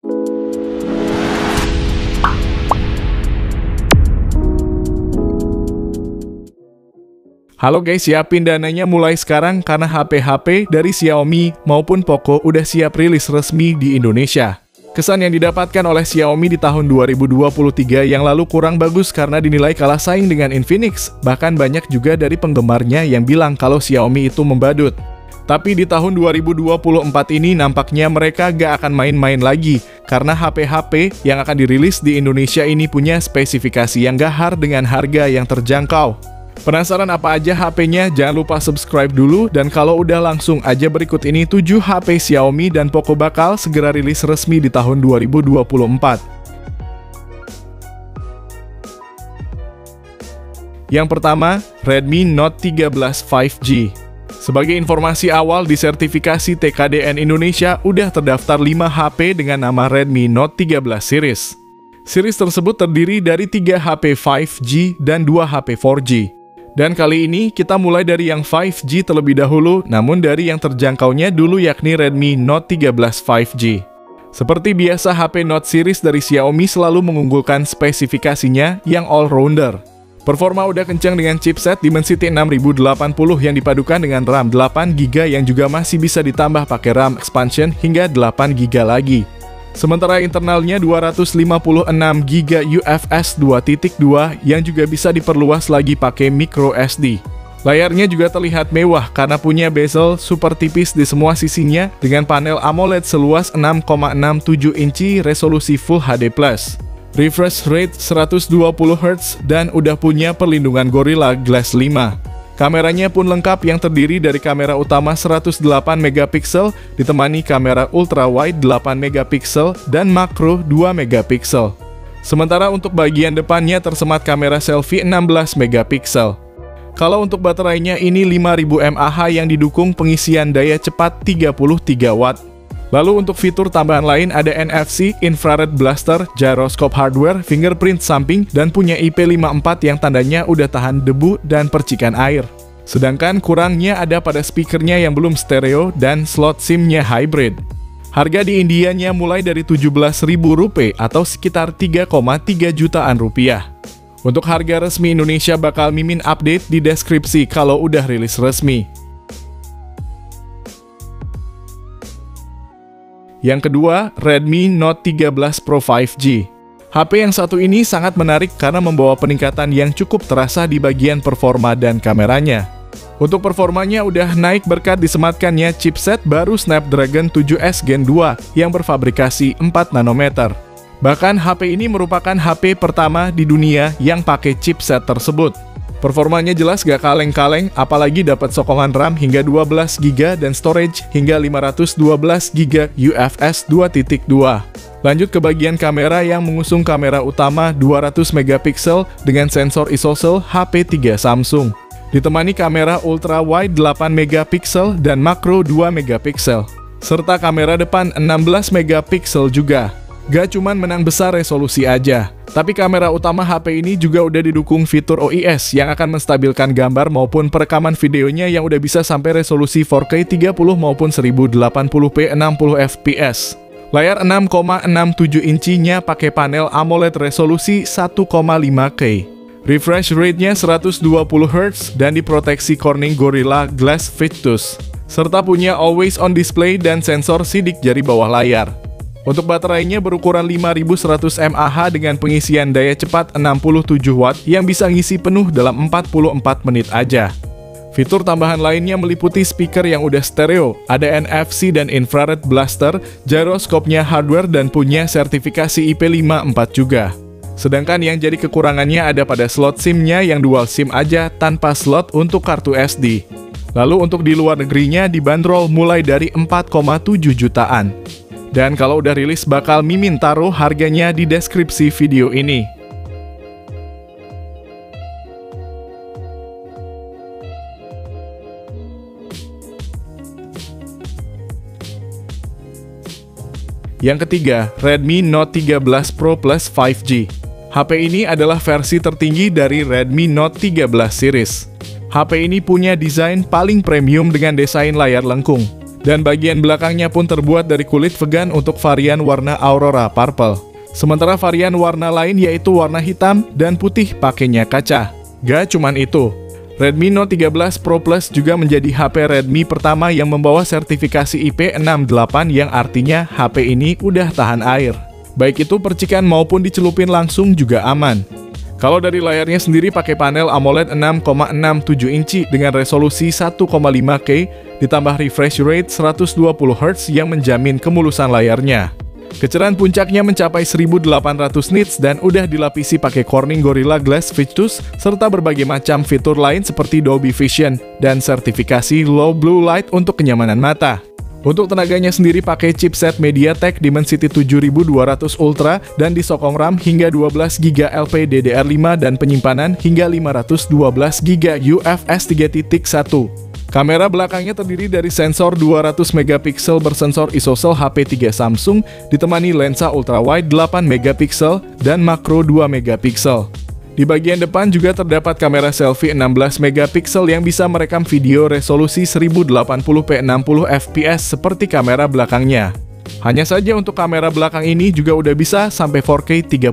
Halo guys, siapin dananya mulai sekarang karena HP-HP dari Xiaomi maupun Poco udah siap rilis resmi di Indonesia. Kesan yang didapatkan oleh Xiaomi di tahun 2023 yang lalu kurang bagus karena dinilai kalah saing dengan Infinix. Bahkan banyak juga dari penggemarnya yang bilang kalau Xiaomi itu membadut. Tapi di tahun 2024 ini nampaknya mereka gak akan main-main lagi karena HP-HP yang akan dirilis di Indonesia ini punya spesifikasi yang gahar dengan harga yang terjangkau. Penasaran apa aja HP-nya? Jangan lupa subscribe dulu, dan kalau udah langsung aja berikut ini 7 HP Xiaomi dan Poco bakal segera rilis resmi di tahun 2024. Yang pertama, Redmi Note 13 5G. Sebagai informasi awal, di sertifikasi TKDN Indonesia udah terdaftar 5 HP dengan nama Redmi Note 13 series. Series tersebut terdiri dari 3 HP 5G dan 2 HP 4G. Dan kali ini kita mulai dari yang 5G terlebih dahulu, namun dari yang terjangkaunya dulu yakni Redmi Note 13 5G. Seperti biasa, HP Note series dari Xiaomi selalu mengunggulkan spesifikasinya yang all-rounder. Performa udah kencang dengan chipset Dimensity 6080 yang dipadukan dengan RAM 8GB yang juga masih bisa ditambah pakai RAM expansion hingga 8GB lagi. Sementara internalnya 256GB UFS 2.2 yang juga bisa diperluas lagi pakai micro SD. Layarnya juga terlihat mewah karena punya bezel super tipis di semua sisinya dengan panel AMOLED seluas 6,67 inci resolusi Full HD+. Refresh rate 120Hz dan udah punya perlindungan Gorilla Glass 5. Kameranya pun lengkap yang terdiri dari kamera utama 108MP ditemani kamera ultrawide 8MP dan makro 2MP. Sementara untuk bagian depannya tersemat kamera selfie 16MP. Kalau untuk baterainya ini 5000 mAh yang didukung pengisian daya cepat 33 Watt. Lalu untuk fitur tambahan lain ada NFC, infrared blaster, gyroscope hardware, fingerprint samping, dan punya IP54 yang tandanya udah tahan debu dan percikan air. Sedangkan kurangnya ada pada speakernya yang belum stereo dan slot SIM-nya hybrid. Harga di Indianya mulai dari Rp17.000 atau sekitar 3,3 jutaan rupiah. Untuk harga resmi Indonesia bakal Mimin update di deskripsi kalau udah rilis resmi. Yang kedua, Redmi Note 13 Pro 5G. HP yang satu ini sangat menarik karena membawa peningkatan yang cukup terasa di bagian performa dan kameranya. Untuk performanya udah naik berkat disematkannya chipset baru Snapdragon 7S Gen 2 yang berfabrikasi 4 nanometer. Bahkan HP ini merupakan HP pertama di dunia yang pakai chipset tersebut. Performanya jelas gak kaleng-kaleng, apalagi dapat sokongan RAM hingga 12GB dan storage hingga 512GB UFS 2.2. Lanjut ke bagian kamera yang mengusung kamera utama 200MP dengan sensor ISOCELL HP3 Samsung. Ditemani kamera ultra wide 8MP dan makro 2MP. Serta kamera depan 16MP juga. Gak cuman menang besar resolusi aja, tapi kamera utama HP ini juga udah didukung fitur OIS yang akan menstabilkan gambar maupun perekaman videonya yang udah bisa sampai resolusi 4K 30 maupun 1080p 60fps. Layar 6,67 incinya pakai panel AMOLED resolusi 1,5K. Refresh rate-nya 120Hz dan diproteksi Corning Gorilla Glass Victus. Serta punya always on display dan sensor sidik jari bawah layar. Untuk baterainya berukuran 5100 mAh dengan pengisian daya cepat 67 Watt yang bisa ngisi penuh dalam 44 menit aja. Fitur tambahan lainnya meliputi speaker yang udah stereo, ada NFC dan infrared blaster, gyroscope-nya hardware dan punya sertifikasi IP54 juga. Sedangkan yang jadi kekurangannya ada pada slot SIM-nya yang dual SIM aja tanpa slot untuk kartu SD. Lalu untuk di luar negerinya dibanderol mulai dari 4,7 jutaan. Dan kalau udah rilis bakal Mimin taruh harganya di deskripsi video ini. Yang ketiga, Redmi Note 13 Pro Plus 5G. HP ini adalah versi tertinggi dari Redmi Note 13 series. HP ini punya desain paling premium dengan desain layar lengkung. Dan bagian belakangnya pun terbuat dari kulit vegan untuk varian warna Aurora Purple. Sementara varian warna lain yaitu warna hitam dan putih pakainya kaca. Gak cuman itu, Redmi Note 13 Pro Plus juga menjadi HP Redmi pertama yang membawa sertifikasi IP68 yang artinya HP ini udah tahan air. Baik itu percikan maupun dicelupin langsung juga aman. Kalau dari layarnya sendiri pakai panel AMOLED 6,67 inci dengan resolusi 1,5K ditambah refresh rate 120Hz yang menjamin kemulusan layarnya. Kecerahan puncaknya mencapai 1800 nits dan udah dilapisi pakai Corning Gorilla Glass Victus serta berbagai macam fitur lain seperti Dolby Vision dan sertifikasi Low Blue Light untuk kenyamanan mata. Untuk tenaganya sendiri pakai chipset MediaTek Dimensity 7200 Ultra dan disokong RAM hingga 12GB LPDDR5 dan penyimpanan hingga 512GB UFS 3.1. Kamera belakangnya terdiri dari sensor 200 MP bersensor ISOCELL HP3 Samsung ditemani lensa ultrawide 8 MP dan makro 2 MP. Di bagian depan juga terdapat kamera selfie 16 MP yang bisa merekam video resolusi 1080p 60 fps seperti kamera belakangnya. Hanya saja untuk kamera belakang ini juga udah bisa sampai 4K 30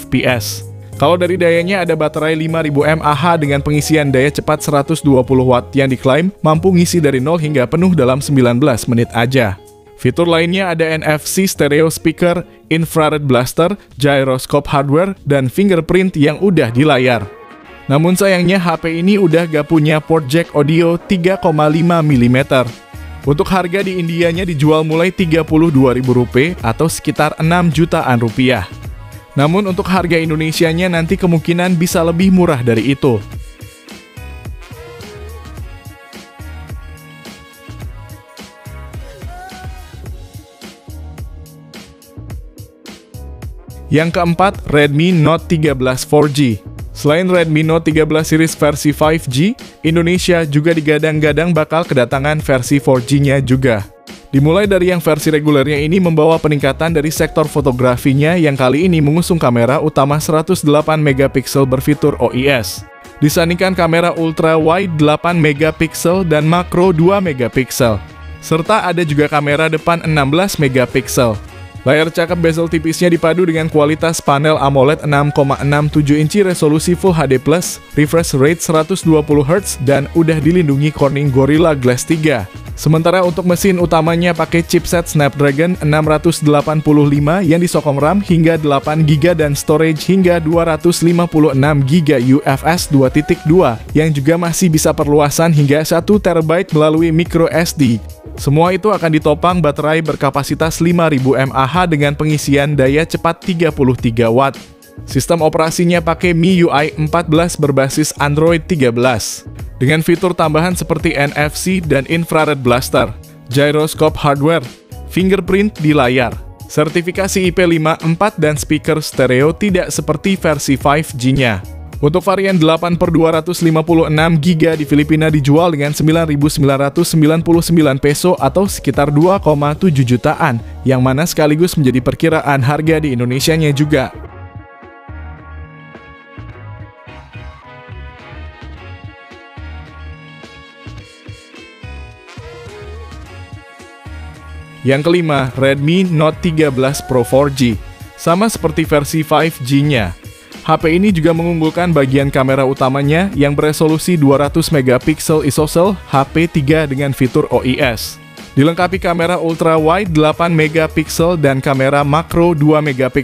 fps. Kalau dari dayanya ada baterai 5000 mAh dengan pengisian daya cepat 120 Watt yang diklaim mampu ngisi dari 0 hingga penuh dalam 19 menit aja. Fitur lainnya ada NFC stereo speaker, infrared blaster, gyroscope hardware, dan fingerprint yang udah di layar. Namun sayangnya HP ini udah gak punya port jack audio 3,5 mm. Untuk harga di Indianya dijual mulai Rp32.000 atau sekitar 6 jutaan rupiah. Namun untuk harga Indonesianya nanti kemungkinan bisa lebih murah dari itu. Yang keempat, Redmi Note 13 4G. Selain Redmi Note 13 series versi 5G, Indonesia juga digadang-gadang bakal kedatangan versi 4G-nya juga. Dimulai dari yang versi regulernya ini membawa peningkatan dari sektor fotografinya yang kali ini mengusung kamera utama 108 MP berfitur OIS. Disandingkan kamera ultra wide 8 MP dan makro 2 MP. Serta ada juga kamera depan 16 MP. Layar cakep bezel tipisnya dipadu dengan kualitas panel AMOLED 6,67 inci resolusi Full HD+, refresh rate 120Hz, dan udah dilindungi Corning Gorilla Glass 3. Sementara untuk mesin utamanya pakai chipset Snapdragon 685 yang disokong RAM hingga 8GB dan storage hingga 256GB UFS 2.2 yang juga masih bisa perluasan hingga 1TB melalui microSD. Semua itu akan ditopang baterai berkapasitas 5000 mAh dengan pengisian daya cepat 33 Watt. Sistem operasinya pakai MIUI 14 berbasis Android 13. Dengan fitur tambahan seperti NFC dan infrared blaster, gyroscope hardware, fingerprint di layar, sertifikasi IP54 dan speaker stereo tidak seperti versi 5G-nya. Untuk varian 8/256GB di Filipina dijual dengan 9.999 peso atau sekitar 2,7 jutaan, yang mana sekaligus menjadi perkiraan harga di Indonesianya juga. Yang kelima, Redmi Note 13 Pro 4G. Sama seperti versi 5G-nya, HP ini juga mengunggulkan bagian kamera utamanya yang beresolusi 200 MP ISOCELL HP3 dengan fitur OIS. Dilengkapi kamera ultra wide 8 MP dan kamera makro 2 MP,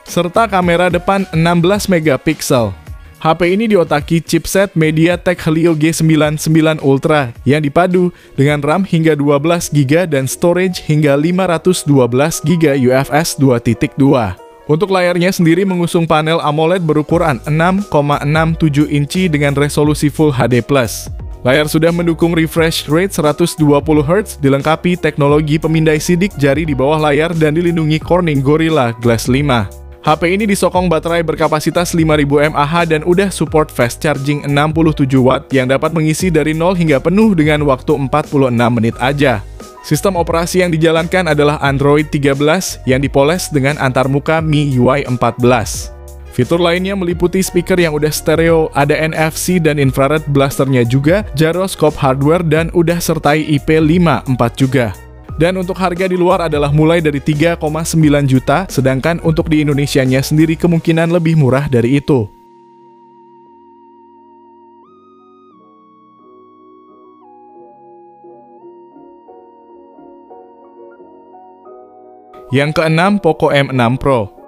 serta kamera depan 16 MP. HP ini diotaki chipset MediaTek Helio G99 Ultra yang dipadu dengan RAM hingga 12GB dan storage hingga 512GB UFS 2.2. Untuk layarnya sendiri mengusung panel AMOLED berukuran 6,67 inci dengan resolusi Full HD+. Layar sudah mendukung refresh rate 120Hz, dilengkapi teknologi pemindai sidik jari di bawah layar dan dilindungi Corning Gorilla Glass 5. HP ini disokong baterai berkapasitas 5000 mAh dan udah support fast charging 67 Watt yang dapat mengisi dari 0 hingga penuh dengan waktu 46 menit aja. Sistem operasi yang dijalankan adalah Android 13 yang dipoles dengan antarmuka MIUI 14. Fitur lainnya meliputi speaker yang udah stereo, ada NFC dan infrared blasternya juga, gyroscope hardware, dan udah sertai IP54 juga. Dan untuk harga di luar adalah mulai dari 3,9 juta, sedangkan untuk di Indonesianya sendiri kemungkinan lebih murah dari itu. Yang keenam, Poco M6 Pro.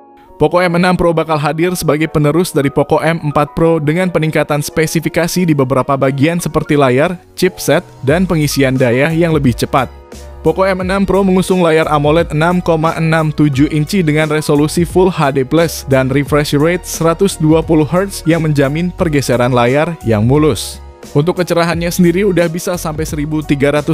Poco M6 Pro bakal hadir sebagai penerus dari Poco M4 Pro dengan peningkatan spesifikasi di beberapa bagian seperti layar, chipset, dan pengisian daya yang lebih cepat. Poco M6 Pro mengusung layar AMOLED 6,67 inci dengan resolusi Full HD+, dan refresh rate 120 Hz yang menjamin pergeseran layar yang mulus. Untuk kecerahannya sendiri udah bisa sampai 1300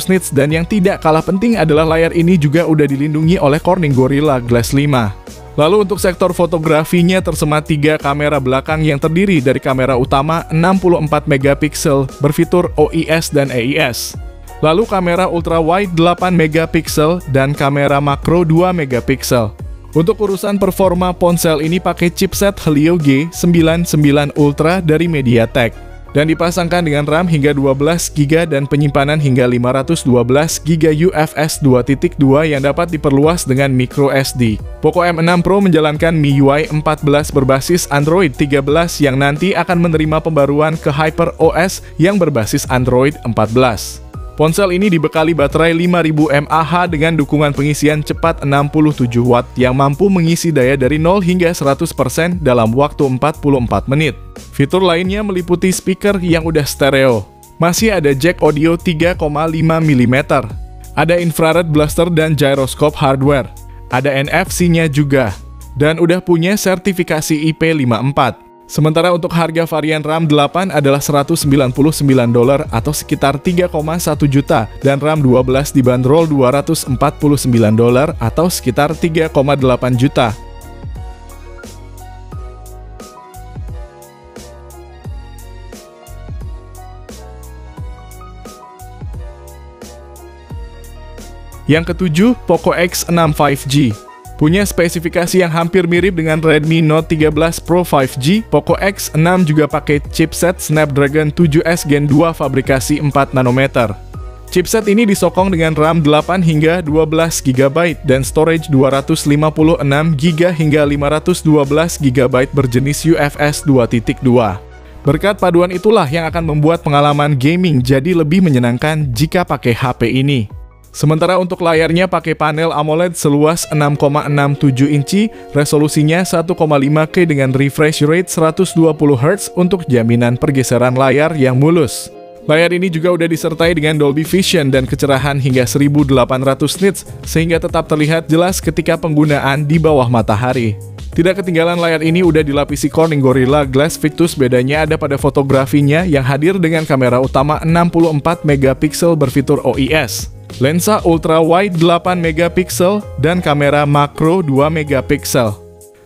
nits, dan yang tidak kalah penting adalah layar ini juga udah dilindungi oleh Corning Gorilla Glass 5. Lalu untuk sektor fotografinya tersemat 3 kamera belakang yang terdiri dari kamera utama 64 megapiksel berfitur OIS dan AIS. Lalu kamera ultra wide 8 megapiksel dan kamera makro 2 megapiksel. Untuk urusan performa ponsel ini pakai chipset Helio G99 Ultra dari MediaTek. Dan dipasangkan dengan RAM hingga 12GB dan penyimpanan hingga 512GB UFS 2.2 yang dapat diperluas dengan microSD. Poco M6 Pro menjalankan MIUI 14 berbasis Android 13 yang nanti akan menerima pembaruan ke HyperOS yang berbasis Android 14. Ponsel ini dibekali baterai 5000 mAh dengan dukungan pengisian cepat 67 Watt yang mampu mengisi daya dari 0 hingga 100% dalam waktu 44 menit. Fitur lainnya meliputi speaker yang udah stereo. Masih ada jack audio 3,5 mm. Ada infrared blaster dan gyroscope hardware. Ada NFC-nya juga. Dan udah punya sertifikasi IP54. Sementara untuk harga varian RAM 8 adalah $199 atau sekitar 3,1 juta, dan RAM 12 dibanderol $249 atau sekitar 3,8 juta. Yang ketujuh, Poco X6 5G. Punya spesifikasi yang hampir mirip dengan Redmi Note 13 Pro 5G, Poco X6 juga pakai chipset Snapdragon 7S Gen 2 fabrikasi 4 nanometer. Chipset ini disokong dengan RAM 8 hingga 12GB dan storage 256GB hingga 512GB berjenis UFS 2.2. Berkat paduan itulah yang akan membuat pengalaman gaming jadi lebih menyenangkan jika pakai HP ini. Sementara untuk layarnya pakai panel AMOLED seluas 6,67 inci, resolusinya 1,5K dengan refresh rate 120 Hz untuk jaminan pergeseran layar yang mulus. Layar ini juga udah disertai dengan Dolby Vision dan kecerahan hingga 1800 nits, sehingga tetap terlihat jelas ketika penggunaan di bawah matahari. Tidak ketinggalan layar ini udah dilapisi Corning Gorilla Glass Victus, bedanya ada pada fotografinya yang hadir dengan kamera utama 64 megapiksel berfitur OIS. Lensa ultra wide 8 megapiksel dan kamera makro 2 megapiksel.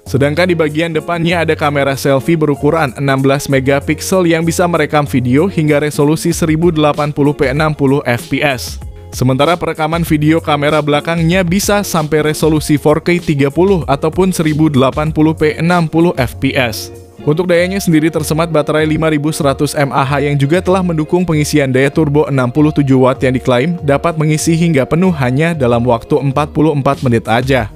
Sedangkan di bagian depannya ada kamera selfie berukuran 16 megapiksel yang bisa merekam video hingga resolusi 1080p 60 fps. Sementara perekaman video kamera belakangnya bisa sampai resolusi 4K 30 ataupun 1080p 60 fps. Untuk dayanya sendiri tersemat baterai 5100 mAh yang juga telah mendukung pengisian daya turbo 67 Watt yang diklaim dapat mengisi hingga penuh hanya dalam waktu 44 menit aja.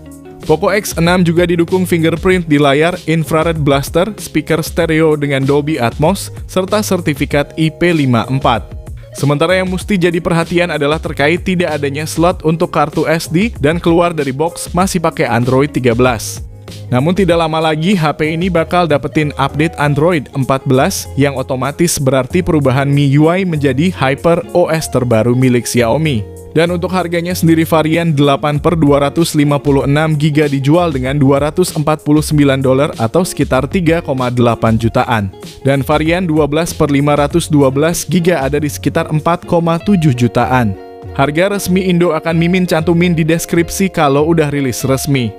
Poco X6 juga didukung fingerprint di layar, infrared blaster, speaker stereo dengan Dolby Atmos, serta sertifikat IP54. Sementara yang mesti jadi perhatian adalah terkait tidak adanya slot untuk kartu SD dan keluar dari box masih pakai Android 13. Namun tidak lama lagi HP ini bakal dapetin update Android 14 yang otomatis berarti perubahan MIUI menjadi HyperOS terbaru milik Xiaomi. Dan untuk harganya sendiri varian 8/256GB dijual dengan $249 atau sekitar 3,8 jutaan. Dan varian 12/512GB ada di sekitar 4,7 jutaan. Harga resmi Indo akan Mimin cantumin di deskripsi kalau udah rilis resmi.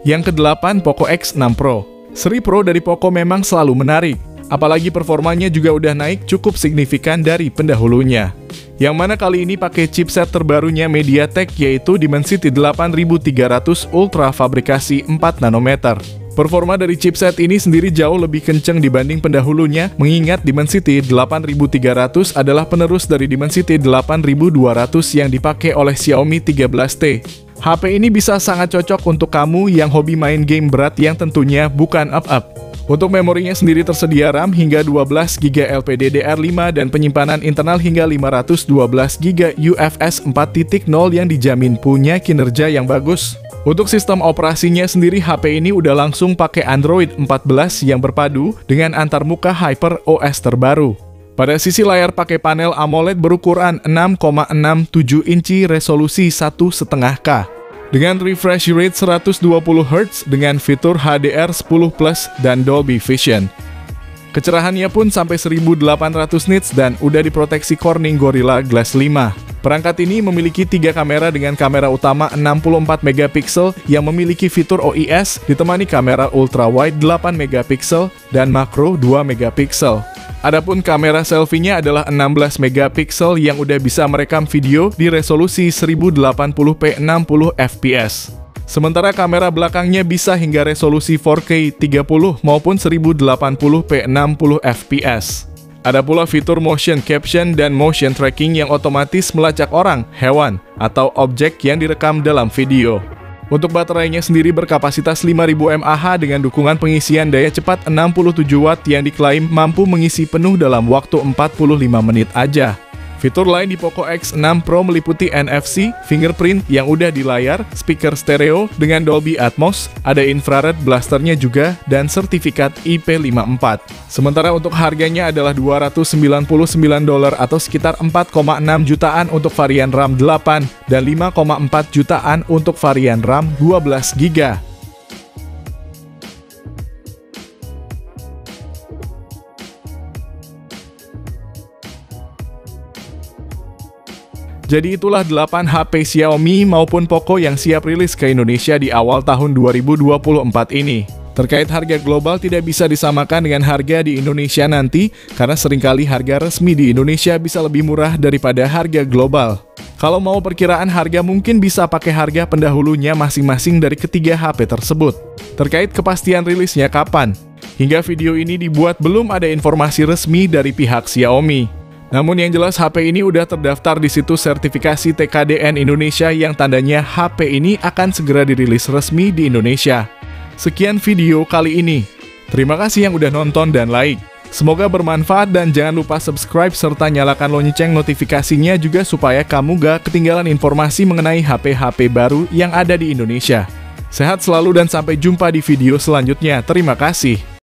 Yang kedelapan, Poco X6 Pro. Seri Pro dari Poco memang selalu menarik. Apalagi performanya juga udah naik cukup signifikan dari pendahulunya. Yang mana kali ini pakai chipset terbarunya MediaTek yaitu Dimensity 8300 Ultra fabrikasi 4 nanometer. Performa dari chipset ini sendiri jauh lebih kencang dibanding pendahulunya, mengingat Dimensity 8300 adalah penerus dari Dimensity 8200 yang dipakai oleh Xiaomi 13T. HP ini bisa sangat cocok untuk kamu yang hobi main game berat yang tentunya bukan up-up. Untuk memorinya sendiri tersedia RAM hingga 12 GB LPDDR5 dan penyimpanan internal hingga 512 GB UFS 4.0 yang dijamin punya kinerja yang bagus. Untuk sistem operasinya sendiri, HP ini udah langsung pakai Android 14 yang berpadu dengan antarmuka HyperOS terbaru. Pada sisi layar pakai panel AMOLED berukuran 6,67 inci resolusi 1,5K. Dengan refresh rate 120Hz dengan fitur HDR10+ dan Dolby Vision. Kecerahannya pun sampai 1800 nits dan udah diproteksi Corning Gorilla Glass 5. Perangkat ini memiliki 3 kamera dengan kamera utama 64 megapiksel yang memiliki fitur OIS ditemani kamera ultrawide 8 megapiksel dan makro 2 megapiksel. Adapun kamera selfie-nya adalah 16 megapiksel yang udah bisa merekam video di resolusi 1080p 60 fps. Sementara kamera belakangnya bisa hingga resolusi 4K 30 maupun 1080p 60 fps. Ada pula fitur motion caption dan motion tracking yang otomatis melacak orang, hewan, atau objek yang direkam dalam video. Untuk baterainya sendiri berkapasitas 5000 mAh dengan dukungan pengisian daya cepat 67 Watt yang diklaim mampu mengisi penuh dalam waktu 45 menit aja. Fitur lain di Poco X6 Pro meliputi NFC, fingerprint yang udah di layar, speaker stereo dengan Dolby Atmos, ada infrared blasternya juga, dan sertifikat IP54. Sementara untuk harganya adalah $299 atau sekitar 4,6 jutaan untuk varian RAM 8 dan 5,4 jutaan untuk varian RAM 12 GB. Jadi itulah 8 HP Xiaomi maupun Poco yang siap rilis ke Indonesia di awal tahun 2024 ini. Terkait harga global tidak bisa disamakan dengan harga di Indonesia nanti, karena seringkali harga resmi di Indonesia bisa lebih murah daripada harga global. Kalau mau perkiraan harga mungkin bisa pakai harga pendahulunya masing-masing dari ketiga HP tersebut. Terkait kepastian rilisnya kapan? Hingga video ini dibuat belum ada informasi resmi dari pihak Xiaomi. Namun yang jelas HP ini udah terdaftar di situs sertifikasi TKDN Indonesia yang tandanya HP ini akan segera dirilis resmi di Indonesia. Sekian video kali ini. Terima kasih yang udah nonton dan like. Semoga bermanfaat dan jangan lupa subscribe serta nyalakan lonceng notifikasinya juga supaya kamu gak ketinggalan informasi mengenai HP-HP baru yang ada di Indonesia. Sehat selalu dan sampai jumpa di video selanjutnya. Terima kasih.